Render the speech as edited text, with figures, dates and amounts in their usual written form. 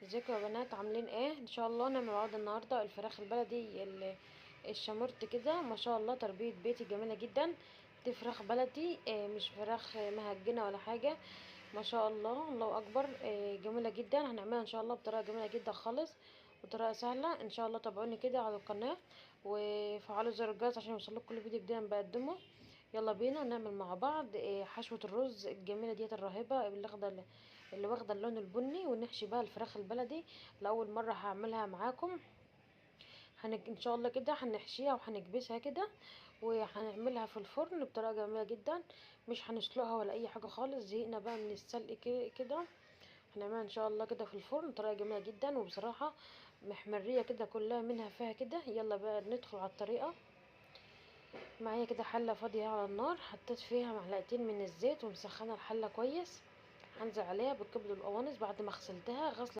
ازيكم يا بنات، عاملين ايه؟ ان شاء الله نعمل مع بعض النهارده الفراخ البلدي الشمرت كده، ما شاء الله تربيه بيتي جميله جدا. دي فراخ بلدي، مش فراخ مهجنه ولا حاجه. ما شاء الله، الله اكبر، جميله جدا. هنعملها ان شاء الله بطريقه جميله جدا خالص، بطريقه سهله ان شاء الله. تابعوني كده على القناه وفعلوا زر الجرس عشان يوصلكوا كل فيديو جديد بقدمه. يلا بينا نعمل مع بعض حشوة الرز الجميلة ديت الرهيبة اللي واخدة اللون البني، ونحشي بقى الفراخ البلدي لأول مرة هعملها معاكم. ان شاء الله كده هنحشيها وهنكبسها كده، وهنعملها في الفرن بطريقة جميلة جدا. مش هنسلقها ولا اي حاجة خالص، زهقنا بقى من السلق كده. هنعملها ان شاء الله كده في الفرن بطريقة جميلة جدا، وبصراحة محمرية كده كلها منها فيها كده. يلا بقى ندخل على الطريقة. معايا كده حلة فاضية على النار، حطيت فيها معلقتين من الزيت ومسخنة الحلة كويس. هنزل عليها بالكبد والقوانص بعد ما غسلتها غسلة